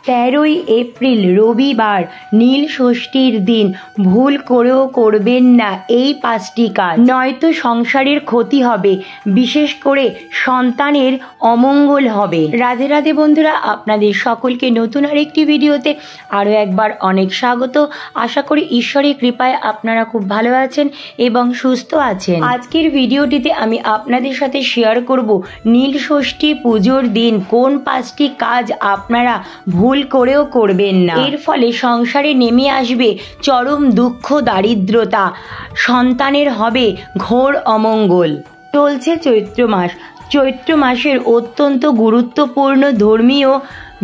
13ই April রবিবার নীল ষষ্ঠীর দিন ভুল করেও করবেন না এই 5টি কাজ, নয়তো সংসারের ক্ষতি হবে, বিশেষ করে সন্তানের অমঙ্গল হবে। রাধে রাধে বন্ধুরা, আপনাদের সকলকে নতুন আরেকটি ভিডিওতে আরও একবার অনেক স্বাগত। আশা করি ঈশ্বরের কৃপায় আপনারা খুব ভালো আছেন এবং সুস্থ আছেন। আজকের ভিডিওটিতে আমি আপনাদের সাথে শেয়ার করব নীল ষষ্ঠী পুজোর দিন কোন 5টি কাজ আপনারা ভুল করেও করবেন না। এর ফলে সংসারে নেমে আসবে চরম দুঃখ, দারিদ্রতা, সন্তানের হবে ঘোর অমঙ্গল। চলছে চৈত্র মাস। চৈত্র মাসের অত্যন্ত গুরুত্বপূর্ণ ধর্মীয়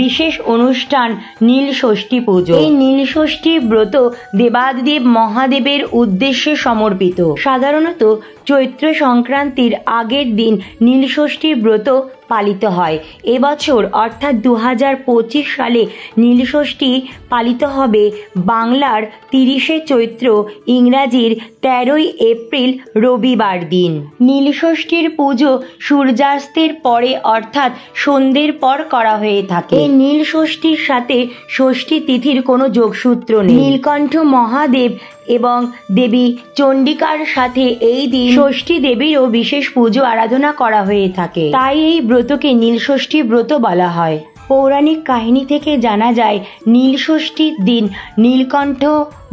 বিশেষ অনুষ্ঠান নীল ষষ্ঠী পুজো। এই নীল ষষ্ঠী ব্রত দেবাদিদেব মহাদেবের উদ্দেশ্যে সমর্পিত। সাধারণত চৈত্র সংক্রান্তির আগের দিন নীল ষষ্ঠী ব্রত পালিত হয়। এবছর অর্থাৎ 2025 সালে নীল ষষ্ঠী পালিত হবে বাংলার 30শে চৈত্র, ইংরাজির 13ই এপ্রিল রবিবার দিন। নীল ষষ্ঠীর পুজো সূর্যাস্তের পরে অর্থাৎ সন্ধ্যের পর করা হয়ে থাকে। এই নীল ষষ্ঠীর সাথে ষষ্ঠী তিথির কোনো যোগসূত্র নেই। নীলকণ্ঠ মহাদেব এবং দেবী চণ্ডিকার সাথে এই দিন ষষ্ঠী দেবীরও বিশেষ পুজো আরাধনা করা হয়ে থাকে, তাই এই ব্রতকে নীল ষষ্ঠী ব্রত বলা হয়। পৌরাণিক কাহিনী থেকে জানা যায় নীল ষষ্ঠীর দিন নীলকণ্ঠ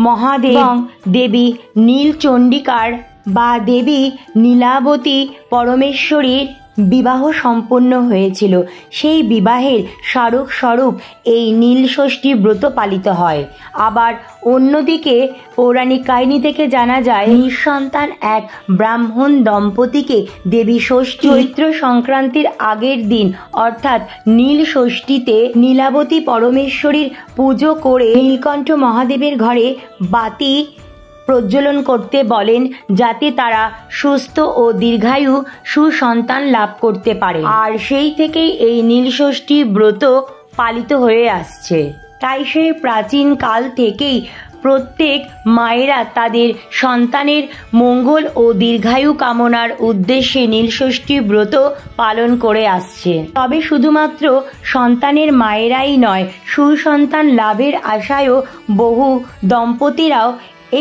মহাদেব এবং দেবী নীল চণ্ডিকার বা দেবী নীলাবতী পরমেশ্বরীর বিবাহ সম্পন্ন হয়েছিল। সেই বিবাহের স্মারক স্বরূপ এই নীল ষষ্ঠী ব্রত পালিত হয়। আবার অন্যদিকে পৌরাণিক কাহিনী থেকে জানা যায় নিঃসন্তান এক ব্রাহ্মণ দম্পতিকে দেবী ষষ্ঠী চৈত্র সংক্রান্তির আগের দিন অর্থাৎ নীল ষষ্ঠীতে নীলাবতী পরমেশ্বরীর পুজো করে নীলকণ্ঠ মহাদেবের ঘরে বাতি প্রজ্বলন করতে বলেন, যাতে তারা সুস্থ ও দীর্ঘায়ু সুসন্তান লাভ করতে পারে। আর সেই থেকেই এই নীল ষষ্ঠী ব্রত পালিত হয়ে আসছে। তাই সেই প্রাচীন কাল থেকেই প্রত্যেক মায়েরা তাদের সন্তানের মঙ্গল ও দীর্ঘায়ু কামনার উদ্দেশ্যে নীলষষ্ঠী ব্রত পালন করে আসছে। তবে শুধুমাত্র সন্তানের মায়েরাই নয়, সুসন্তান লাভের আশায়ও বহু দম্পতিরাও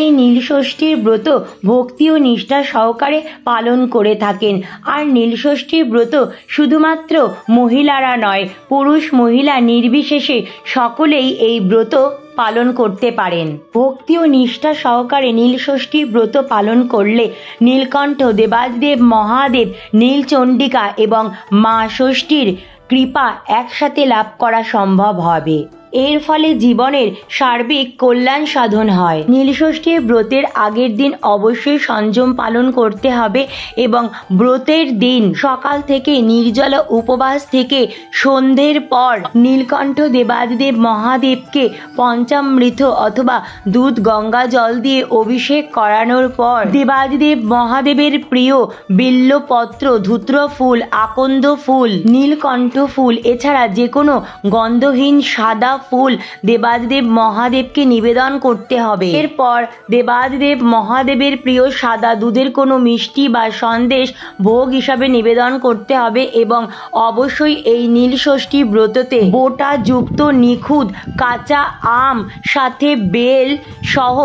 এই নীল ষষ্ঠীর ব্রত ভক্তি ও নিষ্ঠা সহকারে পালন করে থাকেন। আর নীল ষষ্ঠীর ব্রত শুধুমাত্র মহিলারা নয়, পুরুষ মহিলা নির্বিশেষে সকলেই এই ব্রত পালন করতে পারেন। ভক্তি ও নিষ্ঠা সহকারে নীল ষষ্ঠী ব্রত পালন করলে নীলকণ্ঠ, দেবাদিদেব মহাদেব, নীল চণ্ডিকা এবং মা ষষ্ঠীর কৃপা একসাথে লাভ করা সম্ভব হবে। এর ফলে জীবনের সার্বিক কল্যাণ সাধন হয়। নীলষষ্ঠীর ব্রতের আগের দিন অবশ্যই সংযম পালন করতে হবে এবং ব্রতের দিন সকাল থেকে নির্জল উপবাস থেকে সন্ধ্যের পর নীলকণ্ঠ দেবাদিদেব মহাদেবকে পঞ্চামৃত অথবা দুধ গঙ্গা জল দিয়ে অভিষেক করানোর পর দেবাদিদেব মহাদেবের প্রিয় বিল্লপত্র, ধূত্র ফুল, আকন্দ ফুল, নীলকণ্ঠ ফুল এছাড়া যে কোনো গন্ধহীন সাদা ফুল দেবাদিদেব মহাদেবকে নিবেদন করতে হবে। এরপর দেবাদিদেব মহাদেবের প্রিয় সাদা দুধের কোনো মিষ্টি বা সন্দেশ ভোগ হিসাবে নিবেদন করতে হবে এবং অবশ্যই এই নীল ষষ্ঠী ব্রততে বোটা যুক্ত নিখুঁত কাঁচা আম সাথে বেল সহ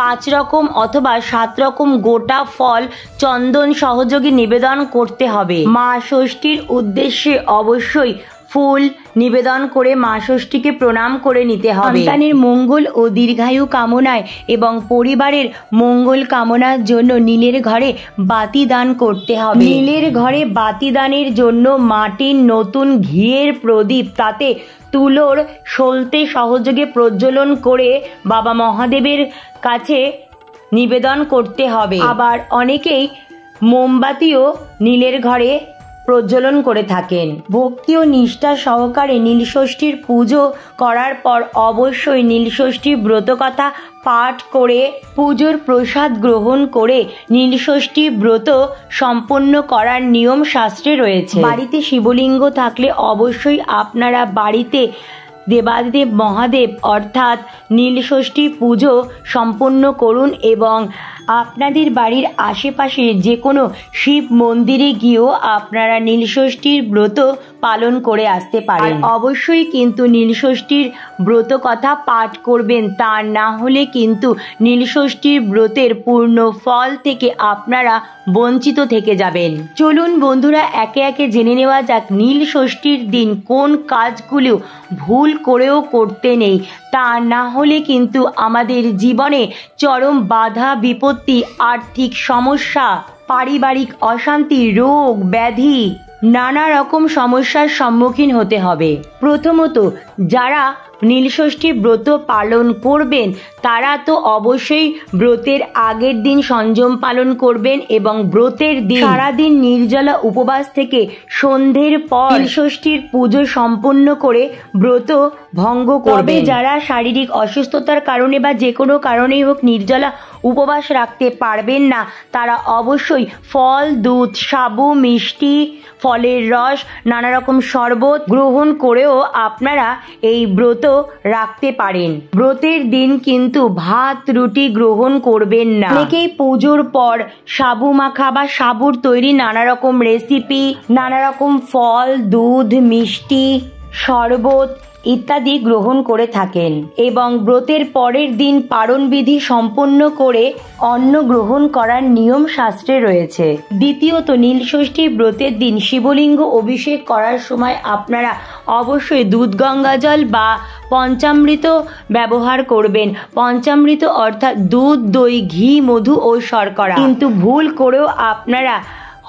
5 রকম অথবা 7 রকম গোটা ফল চন্দন সহযোগে নিবেদন করতে হবে। মা ষষ্ঠীর উদ্দেশ্যে অবশ্যই ফুল নিবেদন করে মা ষষ্ঠীকে প্রণাম করে নিতে হবে। সন্তানের মঙ্গল ও দীর্ঘায়ু কামনায় এবং পরিবারের মঙ্গল কামনার জন্য নীলের ঘরে বাতি দান করতে হবে। নীলের ঘরে বাতি দানের জন্য মাটির নতুন ঘিয়ের প্রদীপ, তাতে তুলোর সলতে সহযোগে প্রজ্বলন করে বাবা মহাদেবের কাছে নিবেদন করতে হবে। আবার অনেকেই মোমবাতিও নীলের ঘরে প্রজ্বলন করে থাকেন। ভক্তি ও নিষ্ঠা সহকারে নীলষষ্ঠীর পুজো করার পর অবশ্যই নীলষষ্ঠী ব্রতকথা পাঠ করে পুজোর প্রসাদ গ্রহণ করে নীলষষ্ঠী ব্রত সম্পন্ন করার নিয়ম শাস্ত্রে রয়েছে। বাড়িতে শিবলিঙ্গ থাকলে অবশ্যই আপনারা বাড়িতে দেবাদিদেব মহাদেব অর্থাৎ নীলষষ্ঠী পুজো সম্পন্ন করুন এবং আপনাদের বাড়ির আশেপাশে যে কোনো শিব মন্দিরে গিয়েও আপনারা নীলষষ্ঠীর ব্রত পালন করে আসতে পারেন। অবশ্যই কিন্তু নীলষষ্ঠীর ব্রত কথা পাঠ করবেন, তা না হলে কিন্তু নীলষষ্ঠীর ব্রতের পূর্ণ ফল থেকে আপনারা বঞ্চিত থেকে যাবেন। চলুন বন্ধুরা একে একে জেনে নেওয়া যাক নীলষষ্ঠীর দিন কোন কাজগুলো ভুল করেও করতে নেই, তা না হলে কিন্তু আমাদের জীবনে চরম বাধা বিপত্তি, আর্থিক সমস্যা, পারিবারিক অশান্তি, রোগ ব্যাধি, নানা রকম সমস্যার সম্মুখীন হতে হবে। প্রথমত, যারা নীলষষ্ঠী ব্রত পালন করবেন তারা তো অবশ্যই ব্রতের আগের দিন সংযম পালন করবেন এবং ব্রতের দিন সারাদিন নির্জলা উপবাস থেকে সন্ধ্যের পর নীলষষ্ঠীর পুজো সম্পন্ন করে ব্রত ভঙ্গ করবে। যারা শারীরিক অসুস্থতার কারণে বা যে কোনো কারণেই হোক নির্জলা উপবাস রাখতে পারবেন না, তারা অবশ্যই ফল, দুধ, সাবু, মিষ্টি, ফলের রস, নানা রকম শরবত গ্রহণ করেও আপনারা এই ব্রত রাখতে পারেন। ব্রতের দিন কিন্তু ভাত রুটি গ্রহণ করবেন না। অনেকেই পুজোর পর সাবু মাখা বা সাবুর তৈরি নানা রকম রেসিপি, নানা রকম ফল, দুধ, মিষ্টি, শরবত ইত্যাদি গ্রহণ করে থাকেন এবং ব্রতের পরের দিন পারণ বিধি সম্পন্ন করে অন্ন গ্রহণ করার নিয়ম শাস্ত্রে রয়েছে। দ্বিতীয়ত, নীলষষ্ঠী ব্রতের দিন শিবলিঙ্গ অভিষেক করার সময় আপনারা অবশ্যই দুধ গঙ্গা জল বা পঞ্চামৃত ব্যবহার করবেন। পঞ্চামৃত অর্থাৎ দুধ, দই, ঘি, মধু ও শর্করা। কিন্তু ভুল করেও আপনারা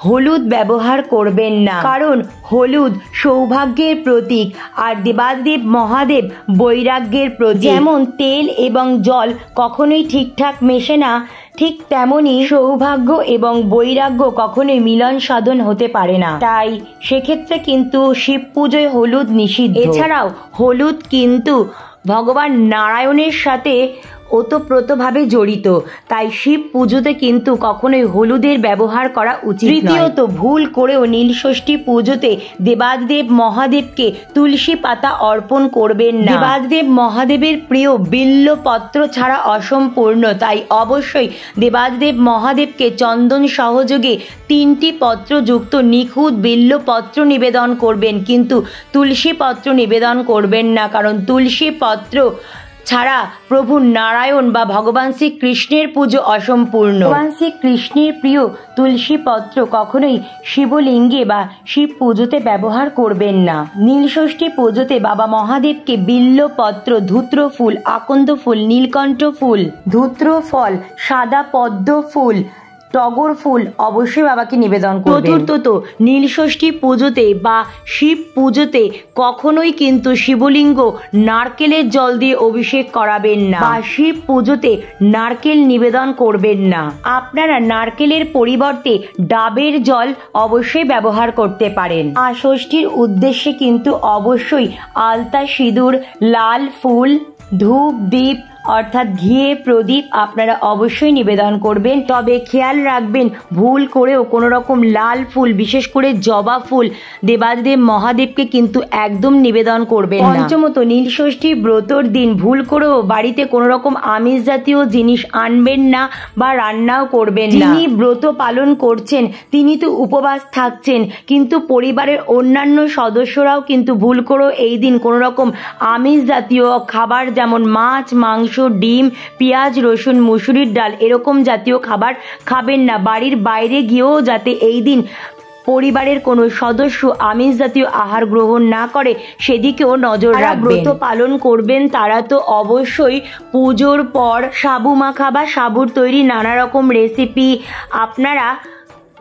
হলুদ ব্যবহার করবেন না, কারণ হলুদ সৌভাগ্যের প্রতীক আর দেবাদেব মহাদেব বৈরাগ্যের প্রতীক। যেমন তেল এবং জল কখনোই ঠিকঠাক মেশে না, ঠিক তেমনি সৌভাগ্য এবং বৈরাগ্য কখনোই মিলন সাধন হতে পারে না। তাই সেক্ষেত্রে কিন্তু শিব পুজোয় হলুদ নিষিদ্ধ। এছাড়াও হলুদ কিন্তু ভগবান নারায়ণের সাথে ওতপ্রোতভাবে জড়িত, তাই শিব পুজোতে কিন্তু কখনোই হলুদের ব্যবহার করা উচিত নয়। তৃতীয়ত, ভুল করেও নীলষষ্ঠী পুজোতে দেবাদেব মহাদেবকে তুলসী পাতা অর্পণ করবেন না। দেবাদেব মহাদেবের প্রিয় বিল্লপত্র ছাড়া অসম্পূর্ণ, তাই অবশ্যই দেবাদেব মহাদেবকে চন্দন সহযোগে 3টি পত্র যুক্ত নিখুঁত বিল্লপত্র নিবেদন করবেন, কিন্তু তুলসী পত্র নিবেদন করবেন না, কারণ তুলসী পত্র ছাড়া প্রভু নারায়ণ বা ভগবান শ্রীকৃষ্ণের পুজো অসম্পূর্ণ। ভগবান শ্রীকৃষ্ণের প্রিয় তুলসী পত্র কখনোই শিবলিঙ্গে বা শিব পুজোতে ব্যবহার করবেন না। নীলষষ্ঠী পুজোতে বাবা মহাদেবকে বিল্লপত্র, ধূত্র ফুল, আকন্দ ফুল, নীলকণ্ঠ ফুল, ধূত্র ফল, সাদা পদ্ম ফুল, টগর ফুল অবশ্যই বাবাকে নিবেদন করবেন। চতুর্থত, নীলষষ্ঠী পুজোতে বা শিব পুজোতে কখনোই কিন্তু শিবলিঙ্গ নারকেলের জল দিয়ে অভিষেক করাবেন না বা শিব পুজোতে নারকেল নিবেদন করবেন না। আপনারা নারকেলের পরিবর্তে ডাবের জল অবশ্যই ব্যবহার করতে পারেন। আর ষষ্ঠীর উদ্দেশ্যে কিন্তু অবশ্যই আলতা, সিঁদুর, লাল ফুল, ধূপ, দীপ অর্থাৎ ঘিয়ে প্রদীপ আপনারা অবশ্যই নিবেদন করবেন। তবে খেয়াল রাখবেন ভুল করেও কোনো রকম লাল ফুল, বিশেষ করে জবা ফুল দেবাদেব মহাদেবকে কিন্তু একদম নিবেদন করবেন না। পঞ্চমত, নীলষষ্ঠী ব্রতর দিন ভুল করেও বাড়িতে কোনো রকম আমিষ জাতীয় জিনিস আনবেন না বা রান্নাও করবেন না। যিনি ব্রত পালন করছেন তিনি তো উপবাস থাকছেন, কিন্তু পরিবারের অন্যান্য সদস্যরাও কিন্তু ভুল করেও এই দিন কোনো রকম আমিষ জাতীয় খাবার যেমন মাছ, মাংস, ডিম, পেঁয়াজ, রসুন, মুসুরির ডাল এরকম জাতীয় খাবার খাবেন না। বাড়ির বাইরে গিয়েও যাতে এই দিন পরিবারের কোনো সদস্য আমিষ জাতীয় আহার গ্রহণ না করে সেদিকেও নজর রাখবেন। ব্রত পালন করবেন তারা তো অবশ্যই পুজোর পর সাবু মাখা বা সাবুর তৈরি নানা রকম রেসিপি আপনারা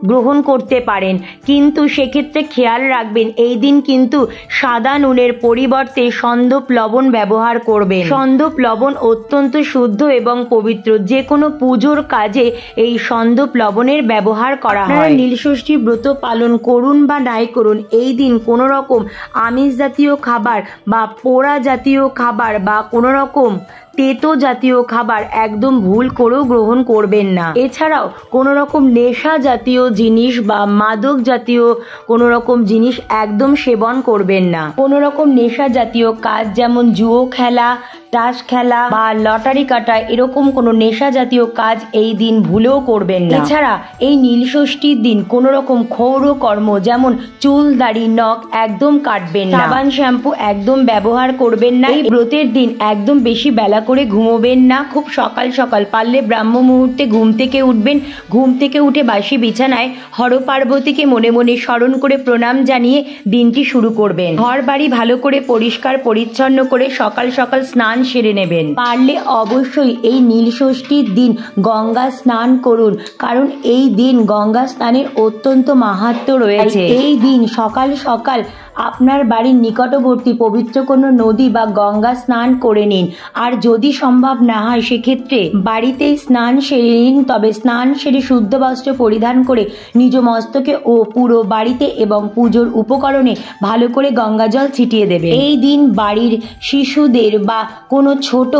গ্রহণ করতে পারেন, কিন্তু সেক্ষেত্রে খেয়াল রাখবেন এই দিন কিন্তু সাদা নুনের পরিবর্তে সন্দপ লবণ ব্যবহার করবেন। সন্দপ লবণ অত্যন্ত শুদ্ধ এবং পবিত্র, যে কোনো পুজোর কাজে এই সন্দপ লবণের ব্যবহার করা হয়। নীলষষ্ঠী ব্রত পালন করুন বা নাই করুন, এই দিন কোনো রকম আমিষ জাতীয় খাবার বা পোড়া জাতীয় খাবার বা কোনো রকম তেতো জাতীয় খাবার একদম ভুল করেও গ্রহণ করবেন না। এছাড়াও কোনো রকম নেশা জাতীয় জিনিস বা মাদক জাতীয় কোনো রকম জিনিস একদম সেবন করবেন না। কোনো রকম নেশা জাতীয় কাজ যেমন জুয়ো খেলা, তাস খেলা বা লটারি কাটা এরকম কোনো নেশা জাতীয় কাজ এই দিন ভুলেও করবেন না। এছাড়া এই নীল ষষ্ঠীর দিন কোনো রকম ক্ষৌর কর্ম যেমন চুল দাড়ি নখ একদম কাটবেন না, সাবান শ্যাম্পু একদম ব্যবহার করবেন না। এই ব্রতের দিন একদম বেশি বেলা করে ঘুমোবেন না, খুব সকাল সকাল পারলে ব্রাহ্ম মুহূর্তে ঘুম থেকে উঠবেন। ঘুম থেকে উঠে বাসি বিছানায় হর পার্বতীকে মনে মনে স্মরণ করে প্রণাম জানিয়ে দিনটি শুরু করবেন। ঘর বাড়ি ভালো করে পরিষ্কার পরিচ্ছন্ন করে সকাল সকাল স্নান সেরে নেবেন। পারলে অবশ্যই এই নীল ষষ্ঠীর দিন গঙ্গা স্নান করুন, কারণ এই দিন গঙ্গা স্নানের অত্যন্ত মাহাত্ম্য রয়েছে। এই দিন সকাল সকাল আপনার বাড়ির নিকটবর্তী পবিত্র কোনো নদী বা গঙ্গা স্নান করে নিন। আর যদি সম্ভব না হয় সেক্ষেত্রে বাড়িতেই স্নান সেরে নিন, তবে স্নান সেরে শুদ্ধ বস্ত্র পরিধান করে নিজ মস্তকে ও পুরো বাড়িতে এবং পুজোর উপকরণে ভালো করে গঙ্গা জল ছিটিয়ে দেবে। এই দিন বাড়ির শিশুদের বা কোনো ছোট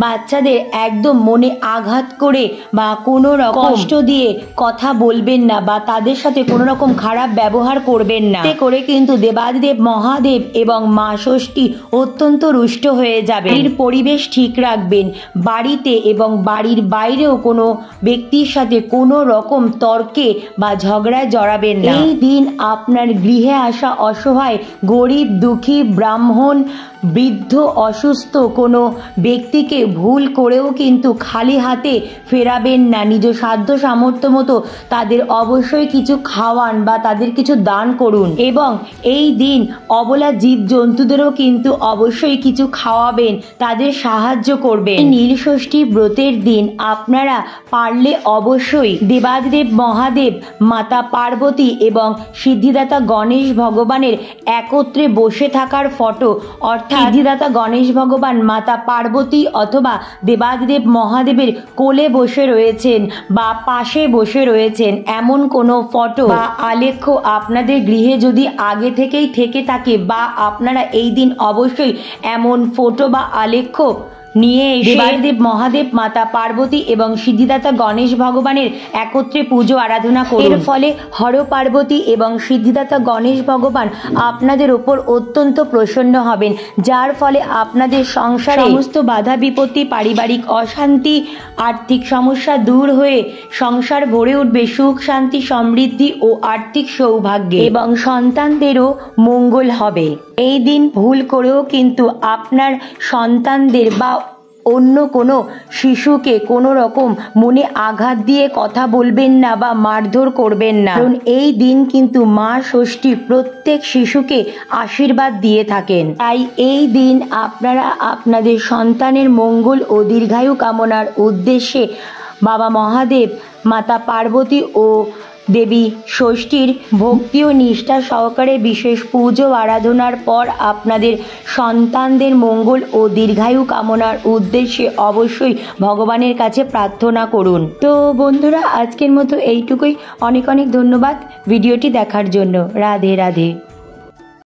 বাচ্চাদের একদম মনে আঘাত করে বা কোনো রকম কষ্ট দিয়ে কথা বলবেন না বা তাদের সাথে কোনো রকম খারাপ ব্যবহার করবেন না। এতে করে কিন্তু দেবাদিদেব মহাদেব এবং মা ষষ্ঠী অত্যন্ত রুষ্ট হয়ে যাবে। বাড়ির পরিবেশ ঠিক রাখবেন, বাড়িতে এবং বাড়ির বাইরেও কোনো ব্যক্তির সাথে কোনো রকম তর্কে বা ঝগড়ায় জড়াবেন না। এই দিন আপনার গৃহে আসা অসহায় গরিব দুঃখী ব্রাহ্মণ বৃদ্ধ অসুস্থ কোনো ব্যক্তিকে ভুল করেও কিন্তু খালি হাতে ফেরাবেন না। নিজ সাধ্য সামর্থ্য মতো তাদের অবশ্যই কিছু খাওয়ান বা তাদের কিছু দান করুন এবং এই দিন অবলা জীব জন্তুদেরও কিন্তু অবশ্যই কিছু খাওয়াবেন, তাদের সাহায্য করবেন। নীল ষষ্ঠী ব্রতের দিন আপনারা পারলে অবশ্যই দেবাদিদেব মহাদেব, মাতা পার্বতী এবং সিদ্ধিদাতা গণেশ ভগবানের একত্রে বসে থাকার ফটো, অর্থাৎ সিদ্ধিদাতা গণেশ ভগবান মাতা পার্বতী অথবা দেবাদিদেব মহাদেবের কোলে বসে রয়েছেন বা পাশে বসে রয়েছেন এমন কোনো ফটো বা আলেখ্য আপনাদের গৃহে যদি আগে থেকেই থেকে থাকে বা আপনারা এই দিন অবশ্যই এমন ফটো বা আলেখ্য নিয়ে দেবাদিদেব মহাদেব, মাতা পার্বতী এবং সিদ্ধিদাতা গণেশ ভগবানের একত্রে পুজো আরাধনা করুন। এর ফলে হর পার্বতী এবং সিদ্ধিদাতা গণেশ ভগবান আপনাদের ওপর অত্যন্ত প্রসন্ন হবেন, যার ফলে আপনাদের সংসারে সমস্ত বাধা বিপত্তি, পারিবারিক অশান্তি, আর্থিক সমস্যা দূর হয়ে সংসার ভরে উঠবে সুখ শান্তি সমৃদ্ধি ও আর্থিক সৌভাগ্যে এবং সন্তানদেরও মঙ্গল হবে। এই দিন ভুল করেও কিন্তু আপনার সন্তানদের বা অন্য কোনো শিশুকে কোনো রকম মনে আঘাত দিয়ে কথা বলবেন না বা মারধর করবেন না, কারণ এই দিন কিন্তু মা ষষ্ঠী প্রত্যেক শিশুকে আশীর্বাদ দিয়ে থাকেন। তাই এই দিন আপনারা আপনাদের সন্তানের মঙ্গল ও দীর্ঘায়ু কামনার উদ্দেশ্যে বাবা মহাদেব, মাতা পার্বতী ও দেবী ষষ্ঠীর ভক্তি ও নিষ্ঠা সহকারে বিশেষ পুজো আরাধনার পর আপনাদের সন্তানদের মঙ্গল ও দীর্ঘায়ু কামনার উদ্দেশ্যে অবশ্যই ভগবানের কাছে প্রার্থনা করুন। তো বন্ধুরা, আজকের মতো এইটুকুই। অনেক অনেক ধন্যবাদ ভিডিওটি দেখার জন্য। রাধে রাধে।